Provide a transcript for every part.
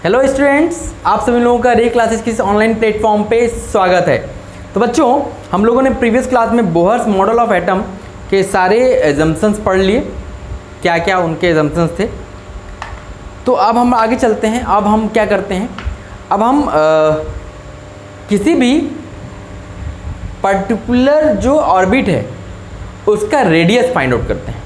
Hello students, आप सभी लोगों का रे क्लासेस के इस ऑनलाइन प्लेटफॉर्म पे स्वागत है। तो बच्चों, हम लोगों ने प्रीवियस क्लास में बोहर्स मॉडल ऑफ एटम के सारे एजम्पशंस पढ़ लिए, क्या क्या उनके एजम्पशंस थे। तो अब हम आगे चलते हैं। अब हम क्या करते हैं, अब हम किसी भी पर्टिकुलर जो ऑर्बिट है उसका रेडियस फाइंड आउट करते हैं।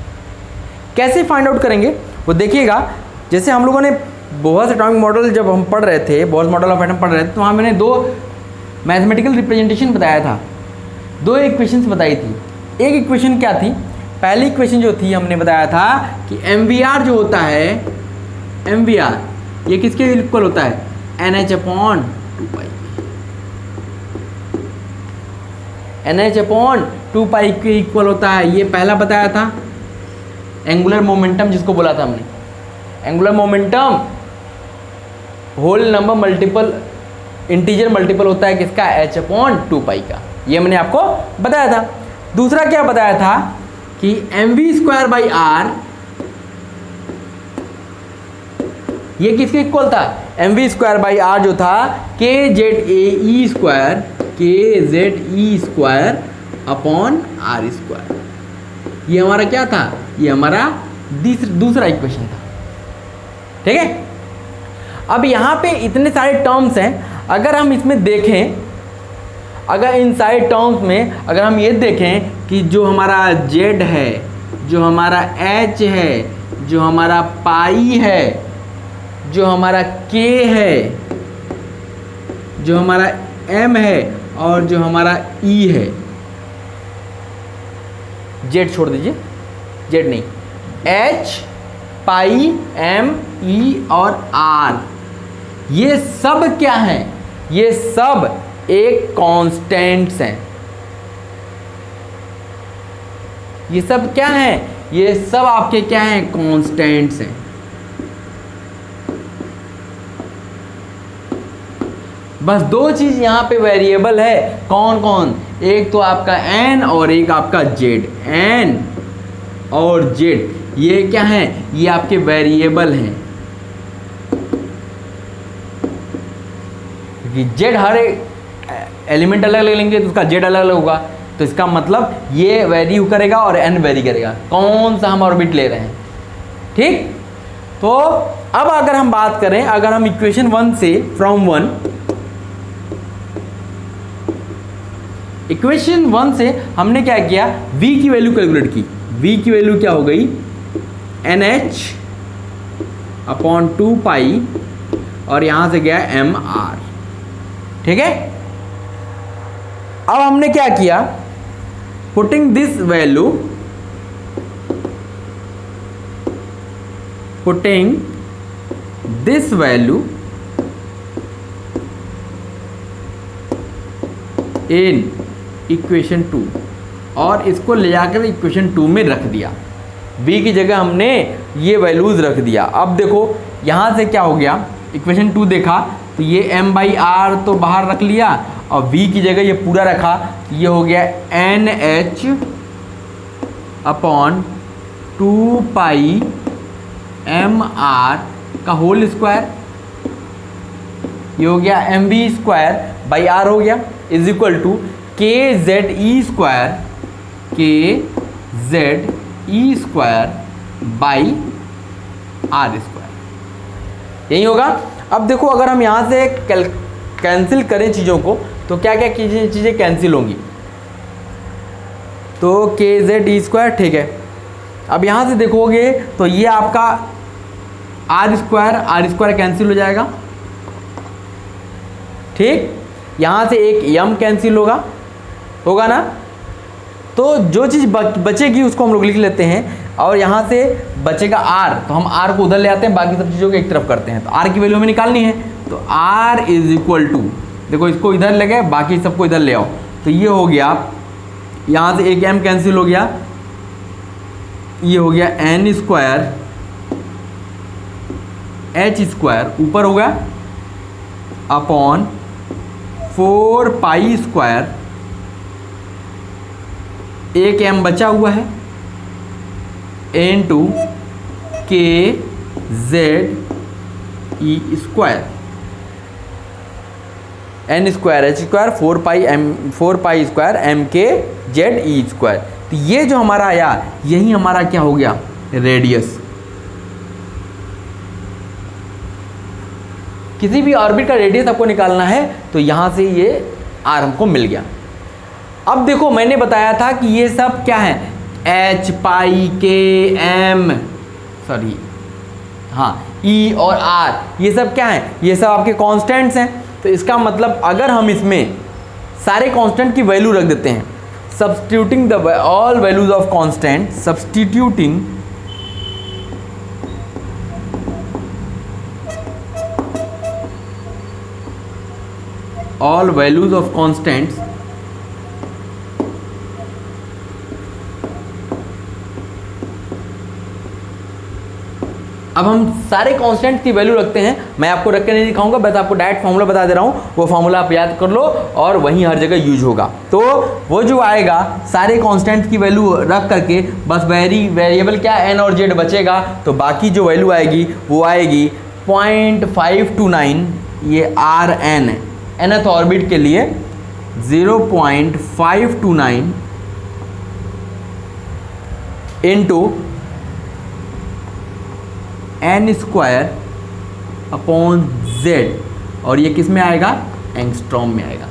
कैसे फाइंड आउट करेंगे वो देखिएगा। जैसे हम लोगों ने बोहर्स एटॉमिक मॉडल जब हम पढ़ रहे थे, बोहर्स मॉडल ऑफ एटम पढ़ रहे थे, तो वहाँ मैंने दो मैथमेटिकल रिप्रेजेंटेशन बताया था, दो इक्वेशंस बताई थी। एक इक्वेशन क्या थी, पहली इक्वेशन जो थी हमने बताया था कि MVR जो होता है, MVR ये किसके इक्वल होता है, NH/2π। NH/2π के इक्वल होता है, ये पहला बताया था। एंगुलर मोमेंटम जिसको बोला था हमने, angular momentum whole number multiple integer multiple होता है किसका, H/2π का। ये मैंने आपको बताया था। दूसरा क्या बताया था कि mv²/r ये किसके इक्वल था, mv²/r जो था kZe²/r²। ये हमारा क्या था, ये हमारा दूसरा इक्वेशन था। ठीक है। अब यहाँ पे इतने सारे टर्म्स हैं, अगर हम इसमें देखें, अगर इन सारे टर्म्स में अगर हम ये देखें कि जो हमारा Z है, जो हमारा H है, जो हमारा पाई है, जो हमारा K है, जो हमारा M है और जो हमारा E है, Z छोड़ दीजिए, Z नहीं, H, पाई, M, E और R, ये सब क्या हैं, ये सब एक कांस्टेंट्स हैं। ये सब क्या हैं, ये सब आपके क्या हैं, कांस्टेंट्स हैं। बस दो चीज यहां पे वेरिएबल है, कौन कौन, एक तो आपका N और एक आपका Z। N और Z ये क्या हैं, ये आपके वेरिएबल हैं। क्योंकि Z हर एलिमेंट अलग अलग लेंगे तो उसका Z अलग अलग होगा, तो इसका मतलब ये वेरी करेगा और N वेरी करेगा, कौन सा हम ऑर्बिट ले रहे हैं। ठीक। तो अब अगर हम बात करें, अगर हम इक्वेशन 1 से इक्वेशन 1 से हमने क्या किया, V की वैल्यू कैलकुलेट की। V की वैल्यू क्या हो गई, NH/2π और यहां से गया MR। ठीक है। अब हमने क्या किया, putting this value in equation 2 और इसको ले जाकर इक्वेशन 2 में रख दिया। V की जगह हमने ये वैल्यूज रख दिया। अब देखो यहाँ से क्या हो गया, इक्वेशन 2 देखा तो ये M/R तो बाहर रख लिया और V की जगह ये पूरा रखा, ये हो गया NH/2π MR का होल स्क्वायर, ये हो गया MV²/R हो गया, इज इक्वल टू KZe²/R²। यही होगा। अब देखो अगर हम यहाँ से कैंसिल करें चीज़ों को तो क्या क्या चीज़ें कैंसिल होंगी, तो KZe²। ठीक है। अब यहाँ से देखोगे तो ये आपका R² कैंसिल हो जाएगा। ठीक। यहाँ से एक M कैंसिल होगा ना, तो जो चीज़ बचेगी उसको हम लोग लिख लेते हैं, और यहाँ से बचेगा R, तो हम R को उधर ले आते हैं, बाकी सब चीज़ों को एक तरफ करते हैं। तो R की वैल्यू हमें निकालनी है, तो R इज इक्वल टू, देखो इसको इधर ले गए, बाकी सबको इधर ले आओ, तो ये हो गया, यहाँ से एक M कैंसिल हो गया, ये हो गया N² H² ऊपर हो गया अपॉन 4π², एक M बचा हुआ है, into KZ E square, N square H square 4 pi square M के जेड ई स्क्वायर। तो ये जो हमारा आया यही हमारा क्या हो गया, रेडियस। किसी भी ऑर्बिट का रेडियस आपको निकालना है तो यहां से ये आर हमको मिल गया। अब देखो मैंने बताया था कि ये सब क्या है, एच पाई के एम सॉरी हाँ ई और आर, ये सब क्या है, ये सब आपके कांस्टेंट्स हैं। तो इसका मतलब अगर हम इसमें सारे कांस्टेंट की वैल्यू रख देते हैं, substituting the all values of constant, substituting all values of constants, अब हम सारे कांस्टेंट की वैल्यू रखते हैं। मैं आपको रख के नहीं दिखाऊंगा, बस आपको डायरेक्ट फार्मूला बता दे रहा हूं, वो फार्मूला आप याद कर लो और वहीं हर जगह यूज होगा। तो वो जो आएगा सारे कांस्टेंट की वैल्यू रख करके बस वेरिएबल क्या एन और जेड बचेगा, तो बाकी जो वैल्यू आएगी वो आएगी 0.529, ये आर एन है, nth ऑर्बिट के लिए 0.529 into n square upon Z, और ये किस में आएगा, एंगस्ट्रॉम में आएगा।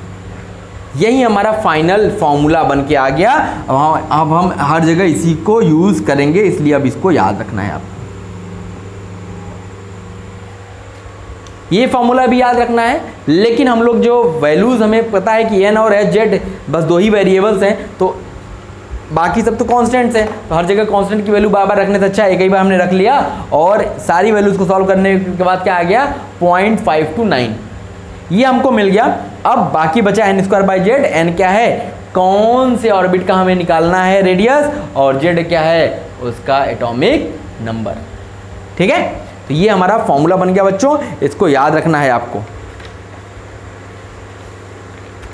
यही हमारा फाइनल फॉर्मूला बन के आ गया। अब हम हर जगह इसी को यूज़ करेंगे, इसलिए अब इसको याद रखना है आपको। ये फॉर्मूला भी याद रखना है, लेकिन हम लोग जो वैल्यूज़ हमें पता है कि एन और एच जेड बस दो ही वेरिएबल्स हैं, तो बाकी सब तो कांस्टेंट्स हैं, तो हर जगह कांस्टेंट की वैल्यू बार बार रखने से अच्छा एक ही बार हमने रख लिया और सारी वैल्यूज़ को सॉल्व करने के बाद क्या आ गया 0.529, ये हमको मिल गया। अब बाकी बचा n square by Z, n क्या है, कौन से ऑर्बिट का हमें निकालना है रेडियस, और जेड क्या है, उसका एटॉमिक नंबर। ठीक है, तो ये हमारा फॉर्मूला बन गया बच्चों, इसको याद रखना है आपको।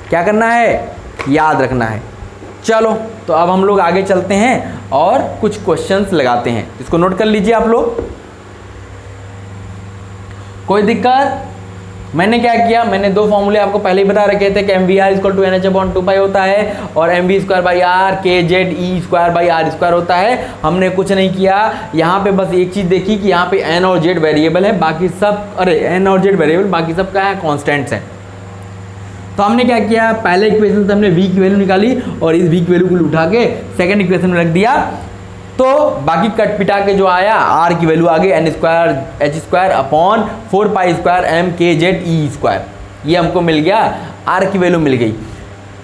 क्या करना है, याद रखना है। चलो तो अब हम लोग आगे चलते हैं और कुछ क्वेश्चंस लगाते हैं, इसको नोट कर लीजिए आप लोग। कोई दिक्कत? मैंने क्या किया, मैंने दो फॉर्मूले आपको पहले ही बता रखे थे कि M V R equal to N H upon 2 pi होता है और M V square by R K Z E square by R square होता है। हमने कुछ नहीं किया, यहाँ पे बस एक चीज़ देखी कि यहाँ पे एन और जेड वेरिएबल है, बाकी सब एन और जेड वेरिएबल, बाकी सब क्या है, कॉन्स्टेंट्स हैं। तो हमने क्या किया, पहले इक्वेशन से हमने v की वैल्यू निकाली और इस v की वैल्यू को उठा के सेकेंड इक्वेशन में रख दिया, तो बाकी कट पिटा के जो आया r की वैल्यू आ गई n square H square upon 4 pi square M के जेड ई स्क्वायर, ये हमको मिल गया, r की वैल्यू मिल गई।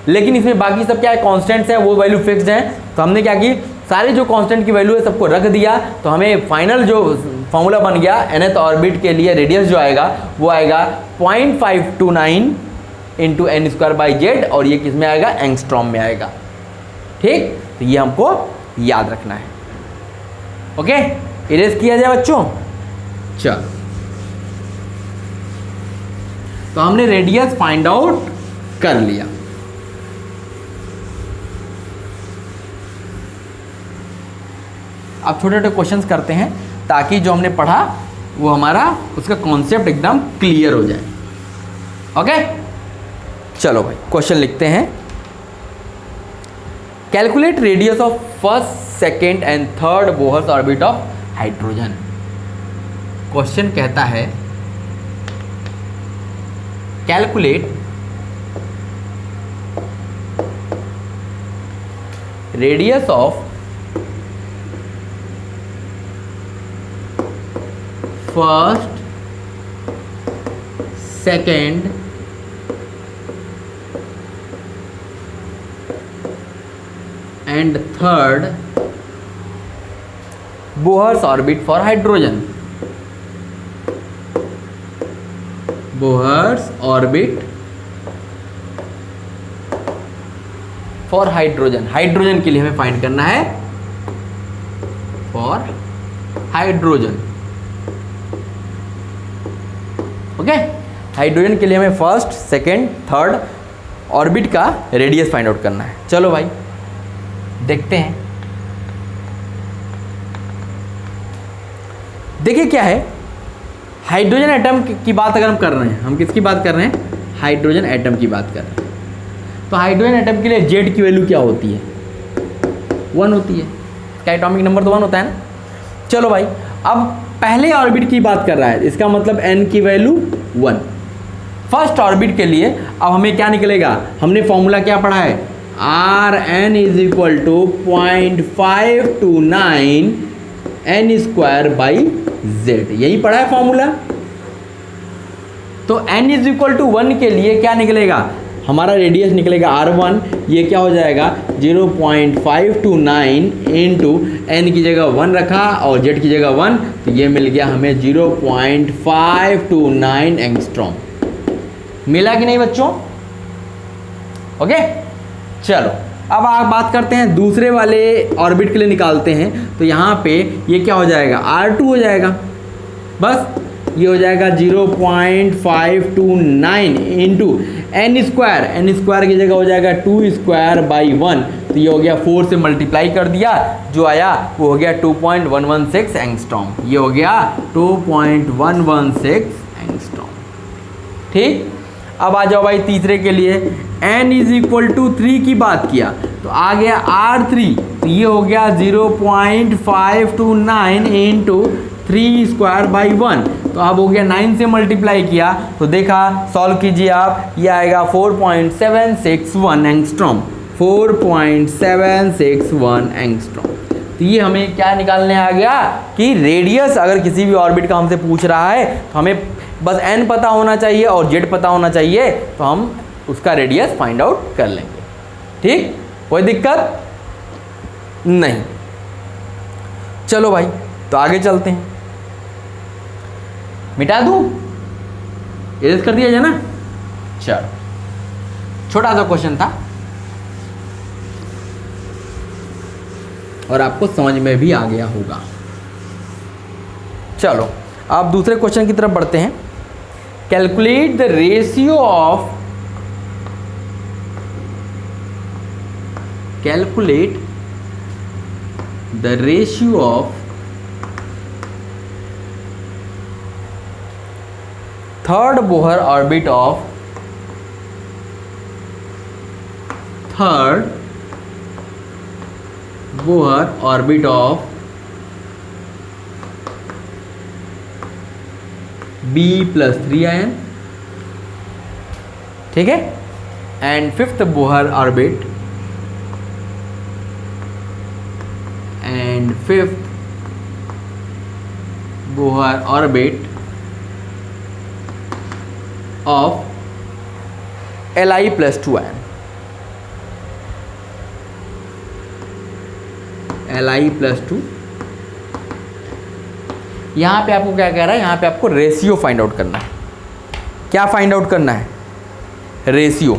लेकिन इसमें बाकी सब क्या है, कॉन्स्टेंट्स हैं, वो वैल्यू फिक्स्ड है। तो हमने क्या की, सारे जो कांस्टेंट की वैल्यू है सबको रख दिया, तो हमें फाइनल जो फॉर्मूला बन गया nth ऑर्बिट के लिए रेडियस जो आएगा वो आएगा 0.529 into n square by Z, और ये किस में आएगा, एंगस्ट्रॉम में आएगा। ठीक, तो ये हमको याद रखना है। ओके, इरेज किया जाए बच्चों। चल, तो हमने रेडियस फाइंड आउट कर लिया। अब छोटे छोटे क्वेश्चंस करते हैं ताकि जो हमने पढ़ा वो हमारा उसका कॉन्सेप्ट एकदम क्लियर हो जाए। ओके, चलो भाई क्वेश्चन लिखते हैं। Calculate radius of first second and third Bohr's orbit of hydrogen. Question कहता है calculate radius of first second and third Bohr's orbit for hydrogen. Bohr's orbit for hydrogen. Hydrogen के लिए हमें फाइंड करना है for हाइड्रोजन। ओके, हाइड्रोजन के लिए हमें फर्स्ट सेकेंड थर्ड ऑर्बिट का रेडियस फाइंड आउट करना है। चलो भाई देखते हैं। देखिए क्या है, हाइड्रोजन एटम की बात अगर हम कर रहे हैं, हम किसकी बात कर रहे हैं, हाइड्रोजन एटम की बात कर रहे हैं। तो हाइड्रोजन एटम के लिए जेड की वैल्यू क्या होती है, 1 होती है। क्या एटॉमिक नंबर तो 1 होता है ना। चलो भाई, अब पहले ऑर्बिट की बात कर रहा है, इसका मतलब n की वैल्यू 1। फर्स्ट ऑर्बिट के लिए अब हमें क्या निकलेगा, हमने फॉर्मूला क्या पढ़ा है, Rn is equal to 0.529 n square by Z, यही पढ़ा है फॉर्मूला। तो n इज इक्वल टू 1 के लिए क्या निकलेगा, हमारा रेडियस निकलेगा R1, ये क्या हो जाएगा 0.529 इंटू n की जगह 1 रखा और z की जगह 1, तो ये मिल गया हमें 0.529 एंगस्ट्रॉम। मिला कि नहीं बच्चों, ओके। चलो अब आप बात करते हैं दूसरे वाले ऑर्बिट के लिए निकालते हैं। तो यहाँ पे ये क्या हो जाएगा, R2 हो जाएगा, बस ये हो जाएगा 0.529 इंटू n स्क्वायर की जगह हो जाएगा 2 स्क्वायर बाई 1, तो ये हो गया 4 से मल्टीप्लाई कर दिया, जो आया वो हो गया 2.116 एंगस्ट्रॉम। ये हो गया 2.116 एंगस्ट्रॉम। ठीक, अब आ जाओ भाई तीसरे के लिए, n इज इक्वल टू 3 की बात किया तो आ गया R3, तो ये हो गया 0.529 इंटू 3 स्क्वायर बाई 1, तो अब हो गया 9 से मल्टीप्लाई किया तो देखा, सॉल्व कीजिए आप, ये आएगा 4.761 एंगस्ट्रॉम, 4.761 एंगस्ट्रॉम। तो ये हमें क्या निकालने आ गया कि रेडियस अगर किसी भी ऑर्बिट का हमसे पूछ रहा है तो हमें बस n पता होना चाहिए और z पता होना चाहिए, तो हम उसका रेडियस फाइंड आउट कर लेंगे। ठीक, कोई दिक्कत नहीं। चलो भाई, तो आगे चलते हैं। मिटा दूं, इरेज कर दिया जाए ना। चलो, छोटा सा क्वेश्चन था और आपको समझ में भी आ गया होगा। चलो आप दूसरे क्वेश्चन की तरफ बढ़ते हैं। Calculate the ratio of third Bohr orbit of B+3 ion, ठीक है, and fifth Bohr orbit of Li+2 ion, Li+2। यहाँ पे आपको क्या कह रहा है, यहाँ पे आपको रेशियो फाइंड आउट करना है। क्या फाइंड आउट करना है, रेशियो।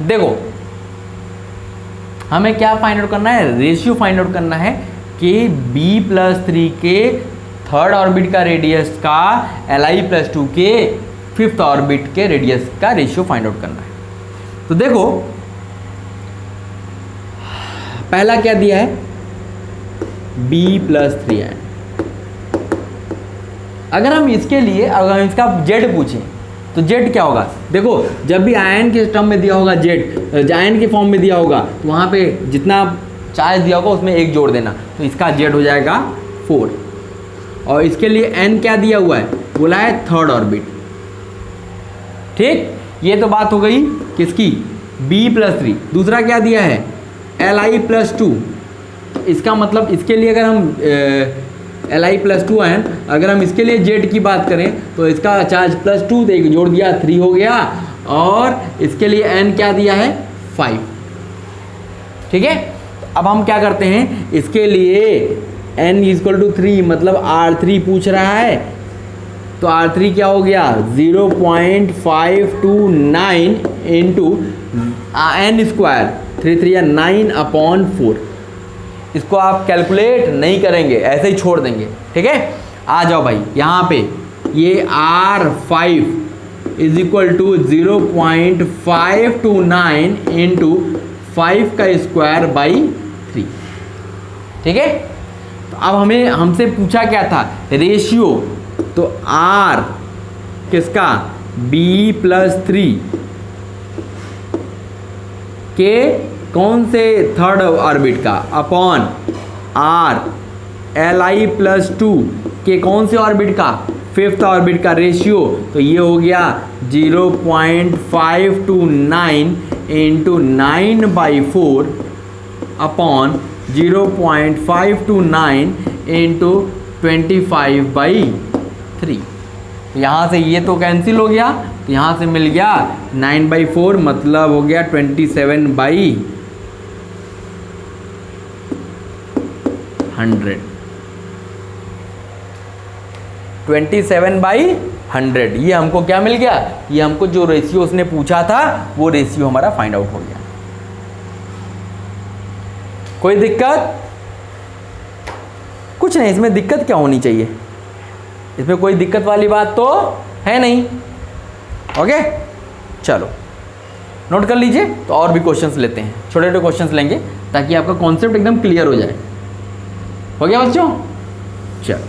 देखो हमें क्या फाइंड आउट करना है, रेशियो फाइंड आउट करना है कि B+3 के थर्ड ऑर्बिट का रेडियस का Li+2 के फिफ्थ ऑर्बिट के रेडियस का रेशियो फाइंड आउट करना है। तो देखो पहला क्या दिया है, B+3 आयन। अगर हम इसके लिए अगर इसका Z पूछें तो Z क्या होगा, देखो जब भी आयन के टर्म में दिया होगा Z, आयन के फॉर्म में दिया होगा तो वहाँ पे जितना चार्ज दिया होगा उसमें 1 जोड़ देना, तो इसका Z हो जाएगा 4। और इसके लिए N क्या दिया हुआ है, बोला है थर्ड ऑर्बिट। ठीक, ये तो बात हो गई किसकी, B+3। दूसरा क्या दिया है, Li+2। इसका मतलब इसके लिए अगर हम Li+2 आयन, अगर हम इसके लिए Z की बात करें तो इसका चार्ज +2 तो एक जोड़ दिया 3 हो गया, और इसके लिए N क्या दिया है 5। ठीक है, अब हम क्या करते हैं, इसके लिए N = 3 मतलब R3 पूछ रहा है, तो R3 क्या हो गया 0.529 इंटू N स्क्वायर, 3 9/4। इसको आप कैलकुलेट नहीं करेंगे, ऐसे ही छोड़ देंगे। ठीक है, आ जाओ भाई यहाँ पे, ये R5 = 0.529 इंटू 5 का स्क्वायर बाई 3। ठीक है, तो अब हमसे पूछा क्या था, रेशियो, तो R किसका, B+3 के कौन से थर्ड ऑर्बिट का, अपॉन R Li+2 के कौन से ऑर्बिट का, फिफ्थ ऑर्बिट का रेशियो, तो ये हो गया 0.529 इंटू 9/4 अपॉन 0.529 इंटू 25/3। यहाँ से ये तो कैंसिल हो गया, तो यहाँ से मिल गया 9/4 मतलब हो गया 27/100। 27/100 ये हमको क्या मिल गया, ये हमको जो रेशियो उसने पूछा था वो रेशियो हमारा फाइंड आउट हो गया। कोई दिक्कत? कुछ नहीं, इसमें दिक्कत क्या होनी चाहिए, इसमें कोई दिक्कत वाली बात तो है नहीं। ओके, चलो नोट कर लीजिए। तो और भी क्वेश्चंस लेते हैं, छोटे छोटे क्वेश्चंस लेंगे ताकि आपका कॉन्सेप्ट एकदम क्लियर हो जाए। हो गया बच्चों? चलो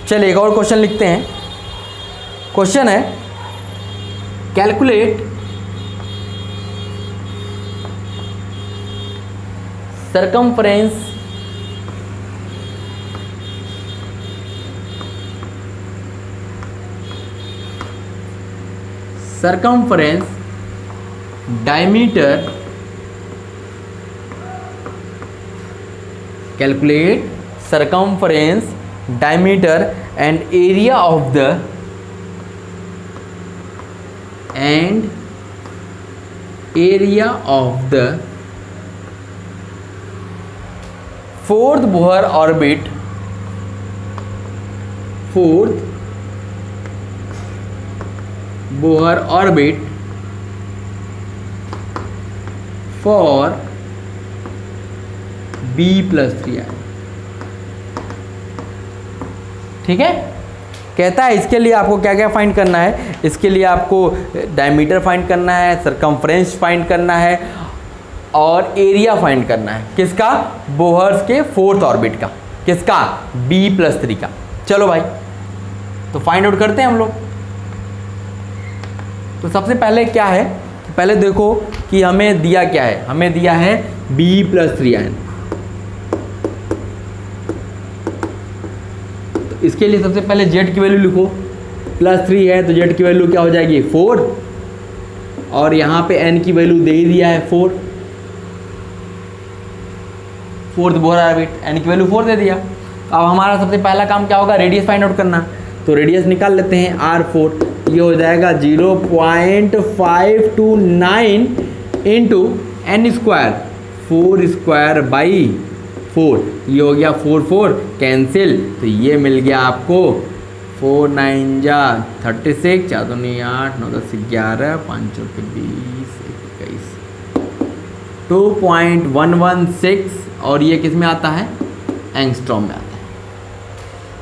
चलिए एक और क्वेश्चन लिखते हैं। क्वेश्चन है, calculate circumference diameter, calculate circumference diameter and area of the fourth Bohr orbit for B+3 आए। ठीक है, कहता है इसके लिए आपको क्या क्या फाइंड करना है, इसके लिए आपको डायमीटर फाइंड करना है, सरकमफ्रेंस फाइंड करना है और एरिया फाइंड करना है। किसका? बोहर्स के फोर्थ ऑर्बिट का। किसका? B+3 का। चलो भाई, तो फाइंड आउट करते हैं हम लोग। तो सबसे पहले क्या है, पहले देखो कि हमें दिया क्या है, हमें दिया है B+3 आयन। तो इसके लिए सबसे पहले Z की वैल्यू लिखो, +3 है तो Z की वैल्यू क्या हो जाएगी 4, और यहाँ पे N की वैल्यू दे ही दिया है 4, फोर्थ बोहर ऑर्बिट, N की वैल्यू 4 दे दिया। अब हमारा सबसे पहला काम क्या होगा, रेडियस फाइंड आउट करना। तो रेडियस निकाल लेते हैं, R4, ये हो जाएगा 0.529 इंटू N स्क्वायर 4²/4, ये हो गया 4 कैंसिल, तो ये मिल गया आपको 4 9 जा 36, 4 2 8 9 10 11 5 4 20 21 2.116, और ये किस में आता है, एंगस्ट्रॉम में आता है।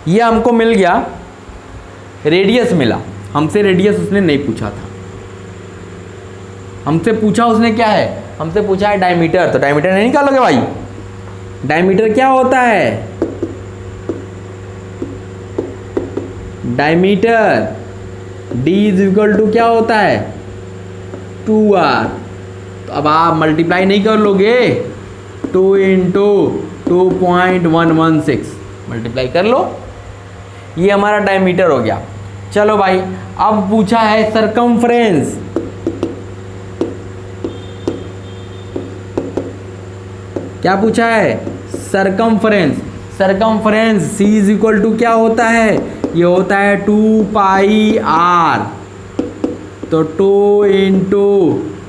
ये हमको मिल गया, रेडियस मिला। हमसे रेडियस उसने नहीं पूछा था, हमसे पूछा उसने क्या है, हमसे पूछा है डायमीटर। तो डायमीटर नहीं निकालोगे भाई, डायमीटर क्या होता है, डायमीटर D = क्या होता है 2R। तो अब आप मल्टीप्लाई नहीं कर लोगे, 2 × 2.116 मल्टीप्लाई कर लो, ये हमारा डायमीटर हो गया। चलो भाई, अब पूछा है सरकमफ्रेंस। क्या पूछा है, सरकमफ्रेंस। सरकमफ्रेंस C = क्या होता है, ये होता है 2πr। तो 2 ×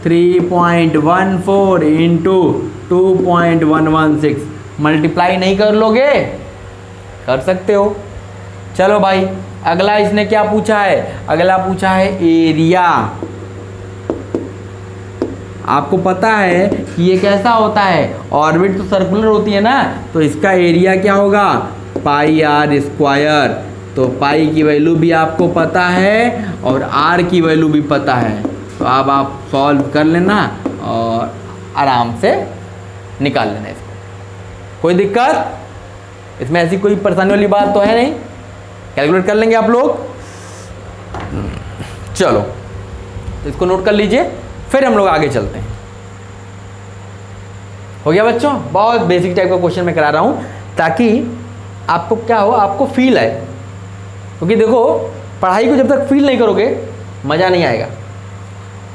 3.14 इंटू 2.116 मल्टीप्लाई नहीं कर लोगे, कर सकते हो। चलो भाई, अगला इसने क्या पूछा है, अगला पूछा है एरिया। आपको पता है कि ये कैसा होता है, ऑर्बिट तो सर्कुलर होती है ना, तो इसका एरिया क्या होगा पाई आर स्क्वायर। तो पाई की वैल्यू भी आपको पता है और आर की वैल्यू भी पता है, तो अब आप सॉल्व कर लेना और आराम से निकाल लेना इसको। कोई दिक्कत इसमें, ऐसी कोई परेशानी वाली बात तो है नहीं, कैलकुलेट कर लेंगे आप लोग। चलो तो इसको नोट कर लीजिए, फिर हम लोग आगे चलते हैं। हो गया बच्चों, बहुत बेसिक टाइप का क्वेश्चन मैं करा रहा हूं ताकि आपको क्या हो, आपको फील आए। क्योंकि देखो पढ़ाई को जब तक फील नहीं करोगे मज़ा नहीं आएगा।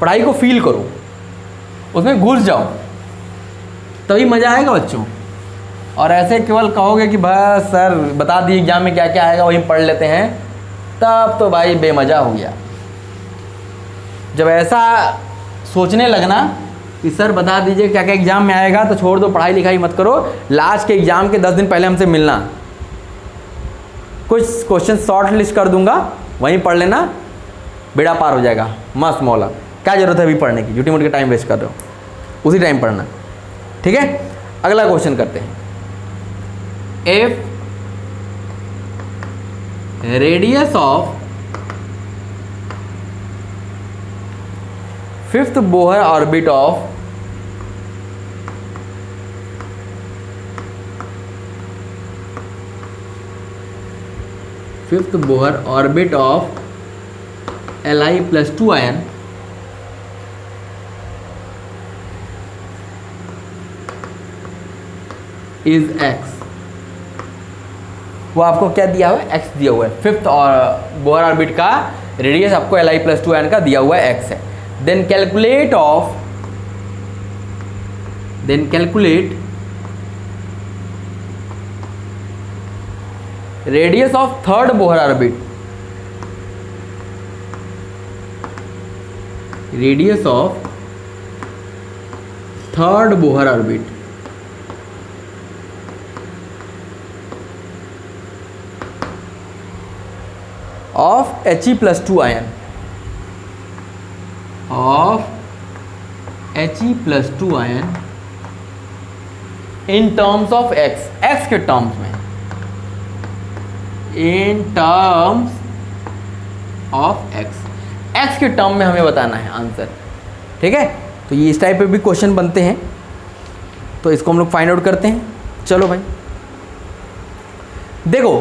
पढ़ाई को फील करो, उसमें घुस जाओ, तभी मज़ा आएगा बच्चों। और ऐसे केवल कहोगे कि बस सर बता दिए एग्जाम में क्या क्या आएगा वही पढ़ लेते हैं, तब तो भाई बेमज़ा हो गया। जब ऐसा सोचने लगना कि सर बता दीजिए क्या क्या एग्जाम में आएगा, तो छोड़ दो, पढ़ाई लिखाई मत करो। लास्ट के एग्जाम के 10 दिन पहले हमसे मिलना, कुछ क्वेश्चन शॉर्ट लिस्ट कर दूंगा, वहीं पढ़ लेना, बेड़ा पार हो जाएगा मस्त मौला। क्या जरूरत है अभी पढ़ने की, झूठी मूठी का टाइम वेस्ट कर रहे हो, उसी टाइम पढ़ना। ठीक है, अगला क्वेश्चन करते हैं। If radius of fifth Bohr orbit of Li+2 ion is x। वो आपको क्या दिया हुआ है, x दिया हुआ है। फिफ्थ बोहर ऑर्बिट का रेडियस आपको Li+2 ion का दिया हुआ है, x है। Then calculate radius of third Bohr orbit, radius of third Bohr orbit of He+2 ion, of He+2 ion in terms of x, x के टर्म्स में, in terms of x के term में हमें बताना है आंसर। ठीक है, तो ये इस टाइप पे भी क्वेश्चन बनते हैं, तो इसको हम लोग फाइंड आउट करते हैं। चलो भाई देखो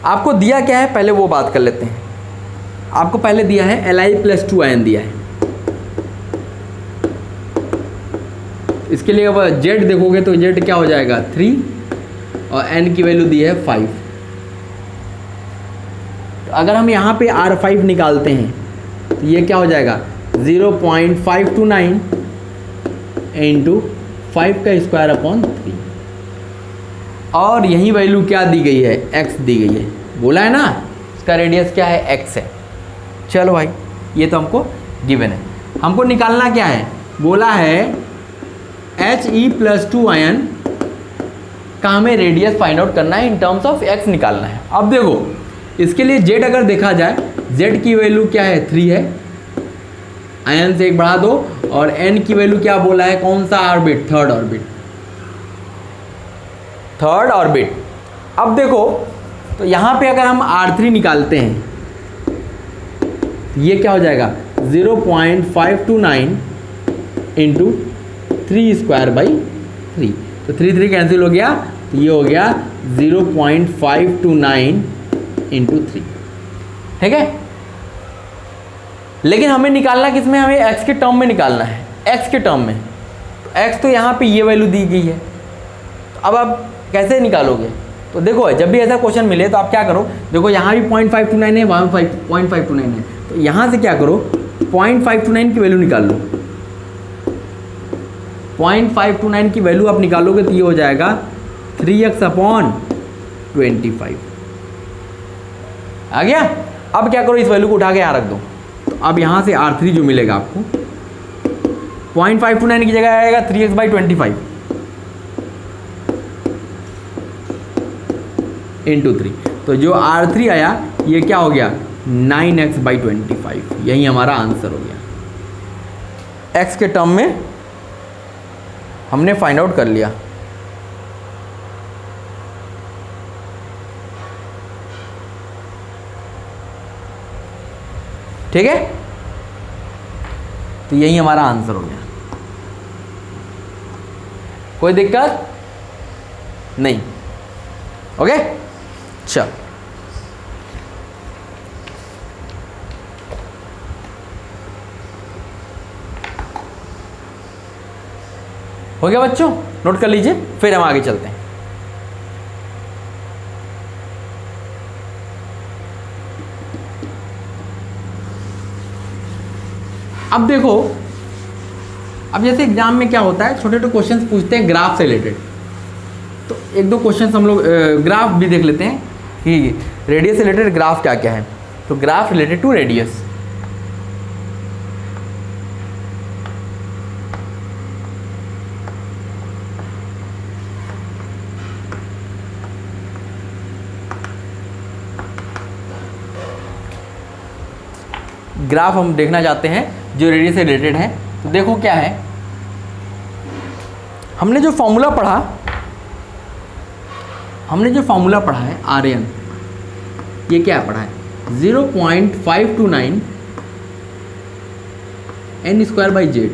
आपको दिया क्या है, पहले वो बात कर लेते हैं। आपको पहले दिया है Li+2 आयन दिया है। इसके लिए अब Z देखोगे तो Z क्या हो जाएगा 3 और N की वैल्यू दी है 5। तो अगर हम यहाँ पे R5 निकालते हैं तो ये क्या हो जाएगा 0.529 इंटू 5 का स्क्वायर अपॉन 3। और यही वैल्यू क्या दी गई है, x दी गई है। बोला है ना इसका रेडियस क्या है, x है। चलो भाई ये तो हमको गिवन है। हमको निकालना क्या है, बोला है He+2 आयन का हमें रेडियस फाइंड आउट करना है, इन टर्म्स ऑफ x निकालना है। अब देखो इसके लिए Z अगर देखा जाए, Z की वैल्यू क्या है 3 है, आयन से एक बढ़ा दो, और N की वैल्यू क्या बोला है, कौन सा ऑर्बिट, थर्ड ऑर्बिट। अब देखो तो यहाँ पे अगर हम R3 निकालते हैं ये क्या हो जाएगा 0.529 इंटू 3 स्क्वायर बाई 3। तो 3 कैंसिल हो गया, तो ये हो गया 0.529 इंटू 3। ठीक है, लेकिन हमें निकालना किस में, हमें x के टर्म में निकालना है, x के टर्म में। तो x तो यहाँ पे ये वैल्यू दी गई है, तो अब आप कैसे निकालोगे। तो देखो जब भी ऐसा क्वेश्चन मिले तो आप क्या करो, देखो यहाँ भी 0.529 है, वहाँ 0.529 है, तो यहाँ से क्या करो 0.529 की वैल्यू निकाल लो। 0.529 की वैल्यू आप निकालोगे तो ये हो जाएगा 3x अपॉन 25 आ गया। अब क्या करो, इस वैल्यू को उठा के यहाँ रख दो, तो अब यहाँ से R3 जो मिलेगा आपको 0.529 की जगह आएगा 3x/25 इंटू 3। तो जो R3 आया ये क्या हो गया 9x/25, यही हमारा आंसर हो गया। x के टर्म में हमने फाइंड आउट कर लिया। ठीक है, तो यही हमारा आंसर हो गया। कोई दिक्कत नहीं, ओके। चल, हो गया बच्चों, नोट कर लीजिए, फिर हम आगे चलते हैं। अब देखो, अब जैसे एग्जाम में क्या होता है, छोटे छोटे क्वेश्चंस पूछते हैं ग्राफ से रिलेटेड। तो एक दो क्वेश्चंस हम लोग ग्राफ भी देख लेते हैं कि रेडियस से रिलेटेड ग्राफ क्या क्या है। तो graph related to radius, graph हम देखना चाहते हैं जो रेडियस से रिलेटेड है। तो देखो क्या है, हमने जो फॉर्मूला पढ़ा है आर्यन, ये क्या पढ़ा है 0.529 n²/z,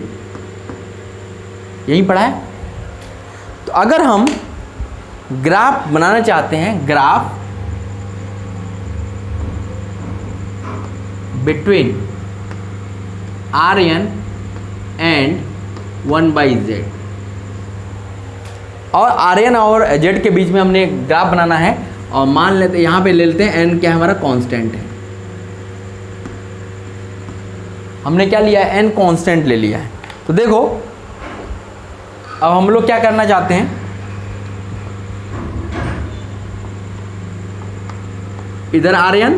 यही पढ़ा है। तो अगर हम ग्राफ बनाना चाहते हैं, graph between Rn and 1/z, और Rn और z के बीच में हमने ग्राफ बनाना है, और मान लेते यहाँ पे ले लेते हैं n क्या हमारा कांस्टेंट है। हमने क्या लिया है, n कांस्टेंट ले लिया है। तो देखो अब हम लोग क्या करना चाहते हैं, इधर Rn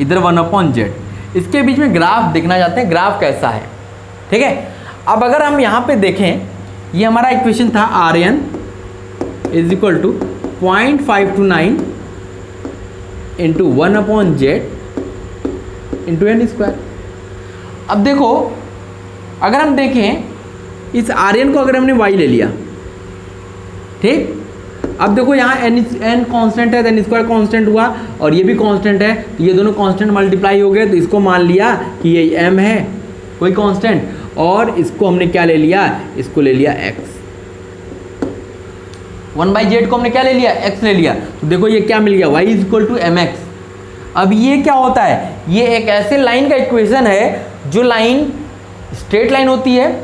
इधर 1/z, इसके बीच में ग्राफ देखना चाहते हैं, ग्राफ कैसा है, ठीक है। अब अगर हम यहाँ पे देखें, ये हमारा इक्वेशन था Rn is equal to 0.529 into 1/z into n²। अब देखो अगर हम देखें इस Rn को अगर हमने y ले लिया, ठीक, अब देखो यहाँ n कांस्टेंट है, n² कांस्टेंट हुआ, और ये भी कांस्टेंट है, तो ये दोनों कांस्टेंट मल्टीप्लाई हो गए, तो इसको मान लिया कि ये m है कोई कांस्टेंट, और इसको हमने क्या ले लिया, इसको ले लिया x। 1/z को हमने क्या ले लिया, x ले लिया। तो देखो ये क्या मिल गया, y is equal to mx। अब ये क्या होता है, ये एक ऐसे लाइन का इक्वेशन है जो लाइन स्ट्रेट लाइन होती है,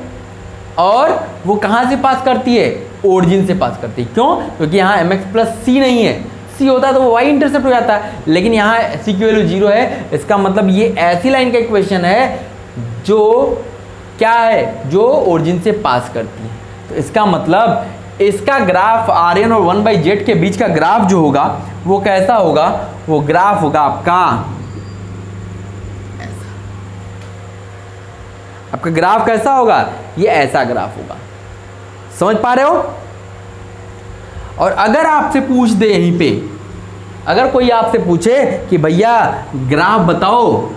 और वो कहाँ से पास करती है, ओरिजिन से पास करती है। क्यों, क्योंकि यहाँ mx प्लस c नहीं है, c होता है तो वो y इंटरसेप्ट हो जाता है, लेकिन यहाँ c की वैल्यू 0 है। इसका मतलब ये ऐसी लाइन का इक्वेशन है जो क्या है, जो ओरिजिन से पास करती है। तो इसका मतलब इसका ग्राफ Rn और 1/z के बीच का ग्राफ जो होगा वो कैसा होगा, वो ग्राफ होगा आपका ऐसा। आपका ग्राफ कैसा होगा, ये ऐसा ग्राफ होगा, समझ पा रहे हो। और अगर आपसे पूछ दे यहीं पे, अगर कोई आपसे पूछे कि भैया ग्राफ बताओ,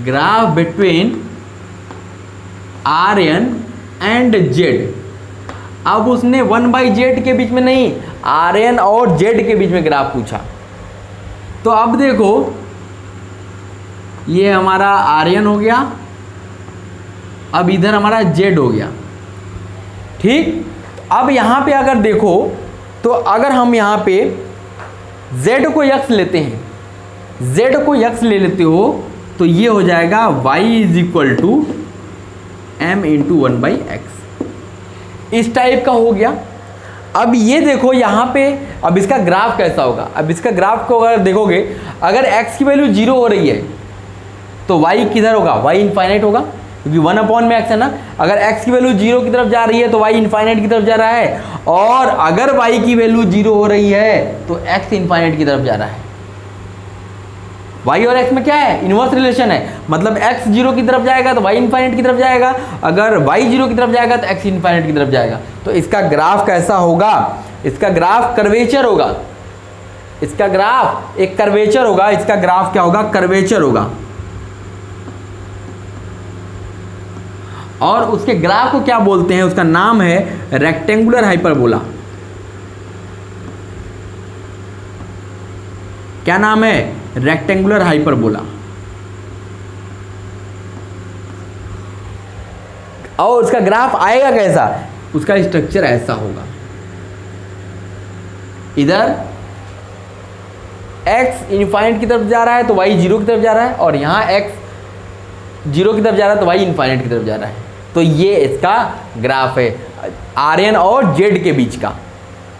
graph between Rn and z, अब उसने 1/z के बीच में नहीं, Rn और z के बीच में ग्राफ पूछा। तो अब देखो ये हमारा Rn हो गया, अब इधर हमारा z हो गया, ठीक। अब यहाँ पे अगर देखो, तो अगर हम यहाँ पे z को x लेते हैं, z को x ले लेते हो, तो ये हो जाएगा y is equal to m into 1/x, इस टाइप का हो गया। अब ये देखो यहाँ पे, अब इसका ग्राफ कैसा होगा, अब इसका ग्राफ को अगर देखोगे, अगर x की वैल्यू 0 हो रही है तो y किधर होगा, y इनफाइनाइट होगा, क्योंकि 1/x है ना। अगर x की वैल्यू 0 की तरफ जा रही है तो y इनफाइनाइट की तरफ जा रहा है, और अगर y की वैल्यू 0 हो रही है तो x इनफाइनाइट की तरफ जा रहा है। y और x में क्या है, इनवर्स रिलेशन है, मतलब x 0 की तरफ जाएगा तो y इनफाइनाइट की तरफ जाएगा, अगर y 0 की तरफ जाएगा तो x इनफाइनाइट की तरफ जाएगा। तो इसका ग्राफ कैसा होगा, इसका ग्राफ कर्वेचर होगा, इसका ग्राफ एक कर्वेचर होगा, इसका ग्राफ क्या होगा, कर्वेचर होगा। और उसके ग्राफ को क्या बोलते हैं, उसका नाम है रेक्टेंगुलर हाइपरबोला। क्या नाम है, रेक्टेंगुलर हाइपरबोला, और उसका ग्राफ आएगा कैसा, उसका स्ट्रक्चर ऐसा होगा, इधर x इनफाइनाइट की तरफ जा रहा है तो y 0 की तरफ जा रहा है, और यहाँ x 0 की तरफ जा रहा है तो y इनफाइनाइट की तरफ जा रहा है। तो ये इसका ग्राफ है, आर्यन और जेड के बीच का,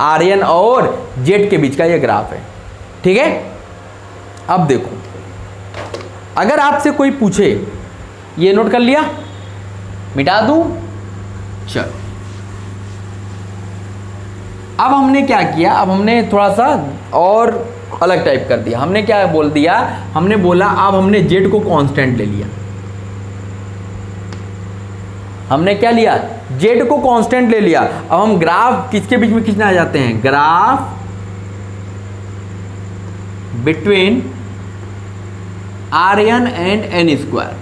आर्यन और जेड के बीच का ये ग्राफ है। ठीक है, अब देखो, अगर आपसे कोई पूछे, ये नोट कर लिया, मिटा दूं, चलो। अब हमने क्या किया, अब हमने थोड़ा सा और अलग टाइप कर दिया। हमने क्या बोल दिया, हमने बोला अब हमने जेड को कांस्टेंट ले लिया। हमने क्या लिया, जेड को कांस्टेंट ले लिया। अब हम ग्राफ किसके बीच में खींचना चाहते हैं, graph between R n and n square,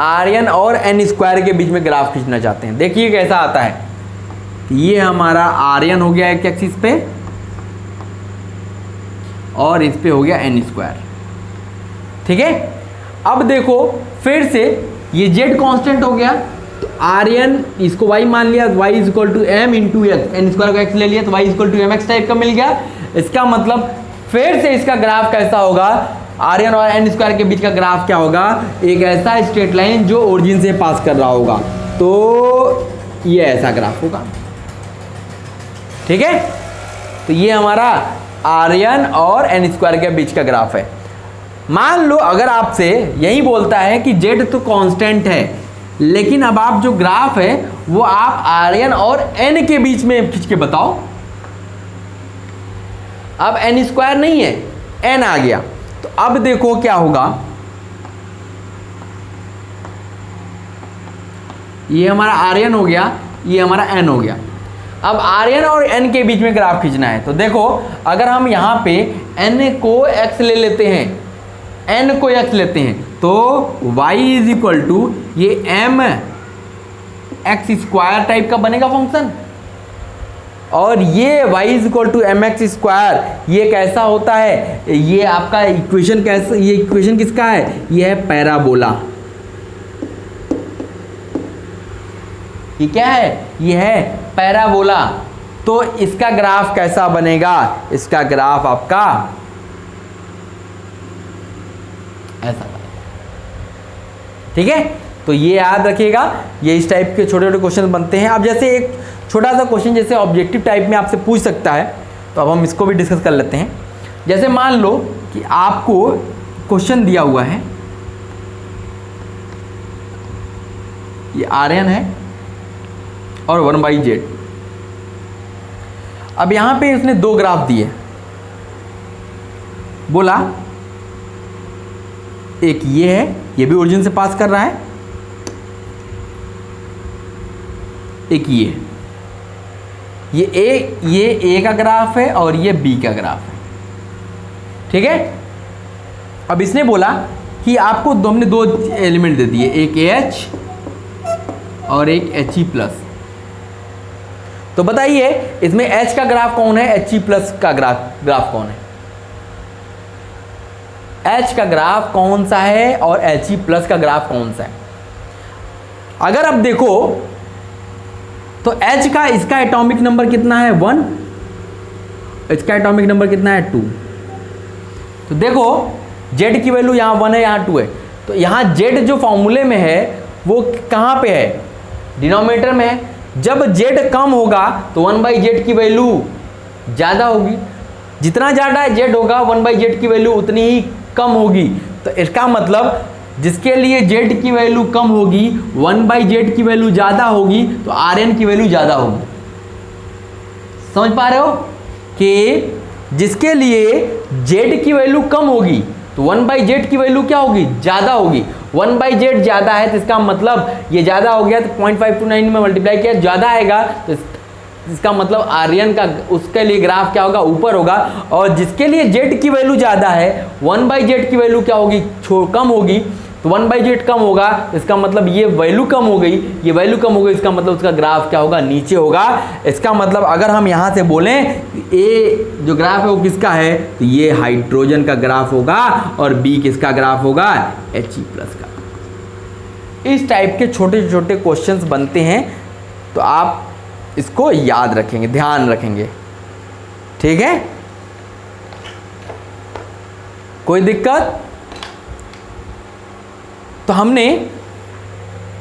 R n और एन स्क्वायर के बीच में ग्राफ खींचना चाहते हैं। देखिए कैसा आता है, ये हमारा आर्यन हो गया एक एक्सिस पे, और इस पे हो गया एन स्क्वायर। ठीक है, अब देखो फिर से ये जेड कांस्टेंट हो गया, तो आर्यन इसको y मान लिया, y is equal to m into x, n square को x ले लिया तो y is equal to m x type का मिल गया। इसका मतलब फिर से इसका ग्राफ कैसा होगा, आर्यन और एन स्क्वायर के बीच का ग्राफ क्या होगा, एक ऐसा स्ट्रेट लाइन जो ओरिजिन से पास कर रहा होगा, तो ये ऐसा ग्राफ होगा। ठीक है, तो ये हमारा आर्यन और एन स्क्वायर के बीच का ग्राफ है। मान लो अगर आपसे यही बोलता है कि जेड तो कांस्टेंट है, लेकिन अब आप जो ग्राफ है वो आप आर्यन और एन के बीच में खींच के बताओ। अब एन स्क्वायर नहीं है, एन आ गया, तो अब देखो क्या होगा, ये हमारा आर्यन हो गया, ये हमारा एन हो गया। अब आर्यन और एन के बीच में ग्राफ खींचना है, तो देखो अगर हम यहां पे एन को x ले लेते हैं, एन को x लेते हैं, तो y इज इक्वल टू ये एम एक्स स्क्वायर टाइप का बनेगा फंक्शन, और ये y is equal to m x square, ये कैसा होता है, ये आपका इक्वेशन कैसा, ये इक्वेशन किसका है, ये है पैराबोला। ये क्या है, ये है पैराबोला। तो इसका ग्राफ कैसा बनेगा, इसका ग्राफ आपका ऐसा बनेगा। ठीक है, तो ये याद रखिएगा, ये इस टाइप के छोटे छोटे क्वेश्चन बनते हैं। अब जैसे एक छोटा सा क्वेश्चन जैसे ऑब्जेक्टिव टाइप में आपसे पूछ सकता है, तो अब हम इसको भी डिस्कस कर लेते हैं। जैसे मान लो कि आपको क्वेश्चन दिया हुआ है, ये आर्यन है और 1/z। अब यहां पे इसने दो ग्राफ दिए, बोला एक ये है, ये भी ओरिजिन से पास कर रहा है, एक ये ए का ग्राफ है और ये बी का ग्राफ है। ठीक है, अब इसने बोला कि आपको हमने दो एलिमेंट दे दिए, एक AH और एक HE+। तो बताइए इसमें H का ग्राफ कौन है, HE+ का ग्राफ कौन है, H का ग्राफ कौन सा है और HE+ का ग्राफ कौन सा है। अगर आप देखो तो H का इसका एटॉमिक नंबर कितना है 1, इसका एटॉमिक नंबर कितना है 2। तो देखो Z की वैल्यू यहाँ 1 है, यहाँ 2 है, तो यहाँ Z जो फॉर्मूले में है वो कहाँ पे है, डिनोमिनेटर में है। जब Z कम होगा तो 1/z की वैल्यू ज़्यादा होगी, जितना ज़्यादा Z होगा 1/z की वैल्यू उतनी ही कम होगी। तो इसका मतलब जिसके लिए Z की वैल्यू कम होगी 1/z की वैल्यू ज़्यादा होगी, तो Rn की वैल्यू ज़्यादा होगी। समझ पा रहे हो कि जिसके लिए Z की वैल्यू कम होगी तो 1/z की वैल्यू क्या होगी, ज़्यादा होगी। 1/z ज़्यादा है तो इसका मतलब ये ज़्यादा हो गया, तो 0.529 में मल्टीप्लाई किया ज़्यादा आएगा, तो इसका मतलब आर्यन का उसके लिए ग्राफ क्या होगा, ऊपर होगा। और जिसके लिए Z की वैल्यू ज़्यादा है 1/z की वैल्यू क्या होगी, कम होगी, तो 1/z कम होगा, इसका मतलब ये वैल्यू कम हो गई, ये वैल्यू कम हो गई, इसका मतलब उसका ग्राफ क्या होगा, नीचे होगा। इसका मतलब अगर हम यहाँ से बोलें ए जो ग्राफ है वो किसका है, तो ये हाइड्रोजन का ग्राफ होगा और बी किसका ग्राफ होगा, He+ का। इस टाइप के छोटे छोटे क्वेश्चंस बनते हैं, तो आप इसको याद रखेंगे, ध्यान रखेंगे, ठीक है। कोई दिक्कत? तो हमने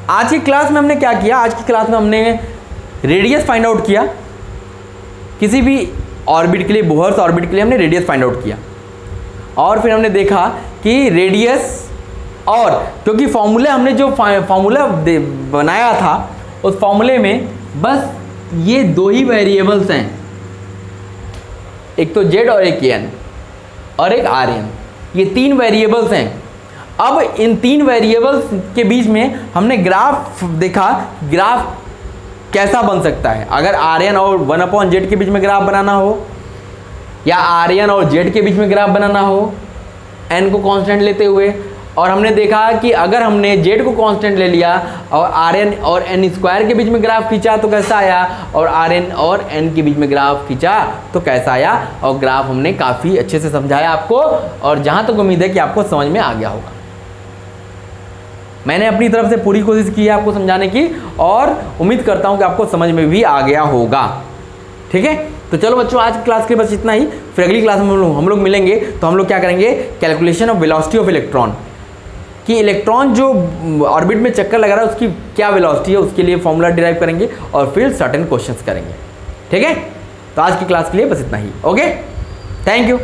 आज की क्लास में हमने क्या किया, आज की क्लास में हमने रेडियस फाइंड आउट किया, किसी भी ऑर्बिट के लिए, बोहर्स ऑर्बिट के लिए हमने रेडियस फाइंड आउट किया। और फिर हमने देखा कि रेडियस, और क्योंकि फॉर्मूले हमने जो फॉर्मूला बनाया था उस फॉर्मूले में बस ये दो ही वेरिएबल्स हैं, एक तो z और एक n और एक rn, ये 3 वेरिएबल्स हैं। अब इन 3 वेरिएबल्स के बीच में हमने ग्राफ देखा, ग्राफ कैसा बन सकता है। अगर rn और 1/z के बीच में ग्राफ बनाना हो, या rn और z के बीच में ग्राफ बनाना हो n को कांस्टेंट लेते हुए, और हमने देखा कि अगर हमने z को कांस्टेंट ले लिया और rn और n स्क्वायर के बीच में ग्राफ खींचा तो कैसा आया, और rn और n के बीच में ग्राफ खींचा तो कैसा आया। और ग्राफ हमने काफ़ी अच्छे से समझाया आपको, और जहाँ तक उम्मीद है कि आपको समझ में आ गया होगा। मैंने अपनी तरफ से पूरी कोशिश की है आपको समझाने की, और उम्मीद करता हूँ कि आपको समझ में भी आ गया होगा, ठीक है। तो चलो बच्चों, आज की क्लास के बस इतना ही। फिर अगली क्लास में हम लोग मिलेंगे, तो हम लोग क्या करेंगे, calculation of velocity of electron, कि इलेक्ट्रॉन जो ऑर्बिट में चक्कर लगा रहा है उसकी क्या वेलोसिटी है, उसके लिए फॉर्मूला डिराइव करेंगे और फिर सर्टेन क्वेश्चंस करेंगे, ठीक है। तो आज की क्लास के लिए बस इतना ही, ओके, थैंक यू।